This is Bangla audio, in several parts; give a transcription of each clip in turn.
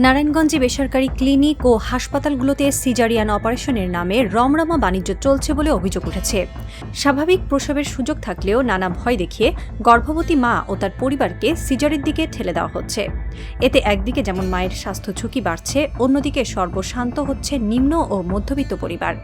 নারায়ণগঞ্জে বেসরকারি ক্লিনিক ও হাসপাতালগুলোতে সিজারিয়ান অপারেশনের নামে রমরমা বাণিজ্য চলছে বলে অভিযোগ উঠেছে। স্বাভাবিক প্রসবের সুযোগ থাকলেও নানা ভয় দেখিয়ে গর্ভবতী মা ও তার পরিবারকে সিজারের দিকে ঠেলে দেওয়া হচ্ছে। এতে একদিকে যেমন মায়ের স্বাস্থ্য ঝুঁকি বাড়ছে, অন্যদিকে সর্বশান্ত হচ্ছে নিম্ন ও মধ্যবিত্ত পরিবার।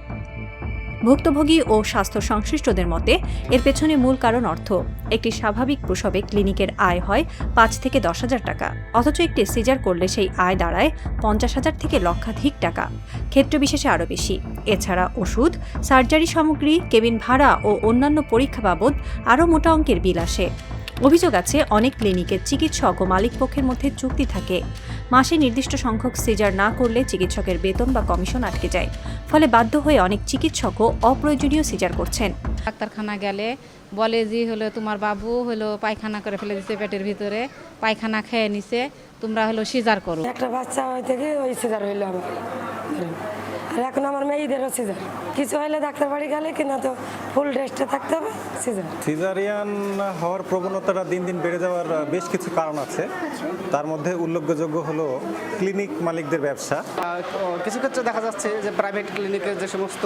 ভুক্তভোগী ও স্বাস্থ্য সংশ্লিষ্টদের মতে এর পেছনে মূল কারণ অর্থ। একটি স্বাভাবিক প্রসবে ক্লিনিকের আয় হয় ৫ থেকে ১০,০০০ টাকা, অথচ একটি সিজার করলে সেই আয় দাঁড়ায় ৫০,০০০ থেকে লক্ষাধিক টাকা, ক্ষেত্রবিশেষে আরও বেশি। এছাড়া ওষুধ, সার্জারি সামগ্রী, কেবিন ভাড়া ও অন্যান্য পরীক্ষা বাবদ আরও মোটা অঙ্কের বিল আসে। অভিযোগ আছে অনেক ক্লিনিকের চিকিৎসক ও মালিকপক্ষের মধ্যে চুক্তি থাকে। মাসে নির্দিষ্ট সংখ্যক সিজার না করলে চিকিৎসকের বেতন বা কমিশন আটকে যায়। ফলে বাধ্য হয়ে অনেক চিকিৎসকও অপ্রয়োজনীয় সিজার করছেন। ডাক্তারখানা গেলে বলে যে হলো তোমার বাবু হলো পায়খানা করে ফেলে দিছে, পেটের ভিতরে পায়খানা খেয়ে নিছে, তোমরা হলো সিজার করো। একটা বাচ্চা হয়ে থেকে ওই সিজার হইলো আমার, আর এখন আমার মেয়েদেরও সিজার। কিছু হলে ডাক্তার বাড়ি গেলে কিনা তো ফুল রেস্টে থাকতে হবে। সিজারিয়ান হওয়ার প্রবণতাটা দিন দিন বেড়ে যাওয়ার বেশ কিছু কারণ আছে। তার মধ্যে উল্লেখযোগ্য হলো ক্লিনিক মালিকদের ব্যবসা। কিছু ক্ষেত্রে দেখা যাচ্ছে যে প্রাইভেট ক্লিনিকের যে সমস্ত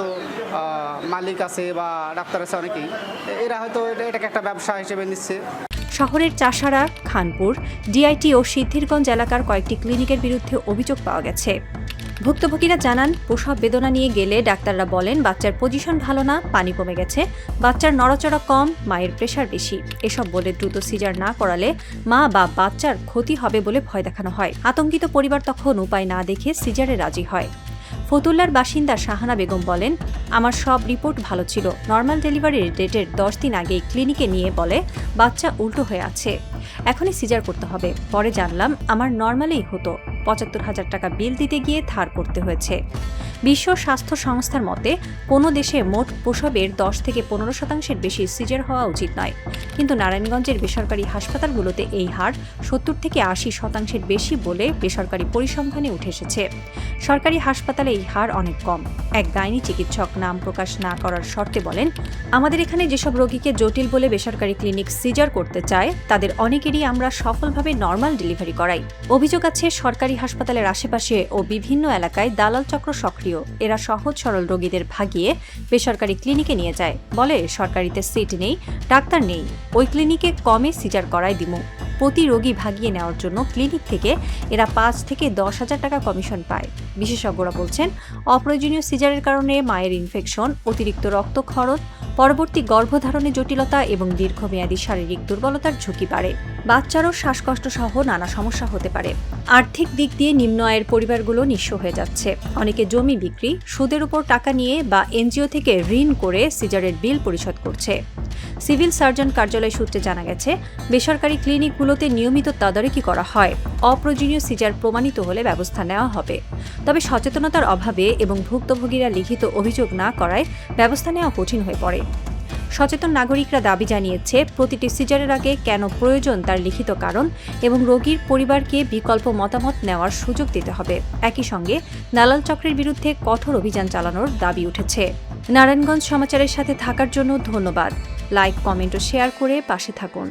মালিক আছে বা ডাক্তার আছে অনেকেই, এরা হয়তো এটাকে একটা ব্যবসা হিসেবে নিচ্ছে। শহরের চাষাড়া, খানপুর, ডিআইটি ও সিদ্ধিরগঞ্জ এলাকার কয়েকটি ক্লিনিকের বিরুদ্ধে অভিযোগ পাওয়া গেছে। ভুক্তভোগীরা জানান, প্রসব বেদনা নিয়ে গেলে ডাক্তাররা বলেন বাচ্চার পজিশন ভালো না, পানি কমে গেছে, বাচ্চার নড়াচড়া কম, মায়ের প্রেশার বেশি। এসব বলে দ্রুত সিজার না করালে মা বা বাচ্চার ক্ষতি হবে বলে ভয় দেখানো হয়। আতঙ্কিত পরিবার তখন উপায় না দেখে সিজারে রাজি হয়। ফতুল্লার বাসিন্দা শাহানা বেগম বলেন, আমার সব রিপোর্ট ভালো ছিল। নর্মাল ডেলিভারির ডেটের 10 দিন আগেই ক্লিনিকে নিয়ে বলে বাচ্চা উল্টো হয়ে আছে, এখনই সিজার করতে হবে। পরে জানলাম আমার নর্মালেই হতো। ৭৫,০০০ টাকা বিল দিতে গিয়ে ধার করতে হয়েছে। বিশ্ব স্বাস্থ্য সংস্থার মতে কোনো দেশে মোট প্রসবের ১০ থেকে ১৫% বেশি সিজার হওয়া উচিত নয়, কিন্তু নারায়ণগঞ্জের বেসরকারি হাসপাতালগুলোতে এই হার ৭০ থেকে ৮০% বেশি বলে বেসরকারি পরিসংখ্যানে উঠে এসেছে। সরকারি হাসপাতালে এই হার অনেক কম। এক গাইনি চিকিৎসক নাম প্রকাশ না করার শর্তে বলেন, আমাদের এখানে যেসব রোগীকে জটিল বলে বেসরকারি ক্লিনিক সিজার করতে চায় তাদের অনেকেরই আমরা সফলভাবে নর্মাল ডেলিভারি করাই। অভিযোগ আছে সরকারি হাসপাতালের আশেপাশে ও বিভিন্ন এলাকায় দালাল চক্র সক্রিয়। এরা সহজ সরল রোগীদের ভাগিয়ে বেসরকারি ক্লিনিকে নিয়ে যায়, বলে সরকারিতে সিট নেই, ডাক্তার নেই, ওই ক্লিনিকে কমে সিজার করায় দিমু। প্রতি রোগী ভাগিয়ে নেওয়ার জন্য ক্লিনিক থেকে এরা ৫ থেকে ১০,০০০ টাকা কমিশন পায়। বিশেষজ্ঞরা বলছেন, অপ্রয়োজনীয় সিজারের কারণে মায়ের ইনফেকশন, অতিরিক্ত রক্তক্ষরণ, পরবর্তী গর্ভধারণে জটিলতা এবং দীর্ঘমেয়াদী শারীরিক দুর্বলতার ঝুঁকি বাড়ে। বাচ্চারও শ্বাসকষ্ট সহ নানা সমস্যা হতে পারে। আর্থিক দিক দিয়ে নিম্ন আয়ের পরিবারগুলো নিঃস্ব হয়ে যাচ্ছে। অনেকে জমি বিক্রি, সুদের উপর টাকা নিয়ে বা এনজিও থেকে ঋণ করে সিজারের বিল পরিশোধ করছে। সিভিল সার্জন কার্যালয় সূত্রে জানা গেছে, বেসরকারি ক্লিনিকগুলোতে নিয়মিত তদারকি করা হয়। অপ্রয়োজনীয় সিজার প্রমাণিত হলে ব্যবস্থা নেওয়া হবে। তবে সচেতনতার অভাবে এবং ভুক্তভোগীরা লিখিত অভিযোগ না করায় ব্যবস্থা নেওয়া কঠিন হয়ে পড়ে। সচেতন নাগরিকরা দাবি জানিয়েছে, প্রতিটি সিজারের আগে কেন প্রয়োজন তার লিখিত কারণ এবং রোগীর পরিবারকে বিকল্প মতামত নেওয়ার সুযোগ দিতে হবে। একই সঙ্গে দালাল চক্রের বিরুদ্ধে কঠোর অভিযান চালানোর দাবি উঠেছে। নারায়ণগঞ্জ সমাচারের সাথে থাকার জন্য ধন্যবাদ। লাইক, কমেন্ট ও শেয়ার করে পাশে থাকুন।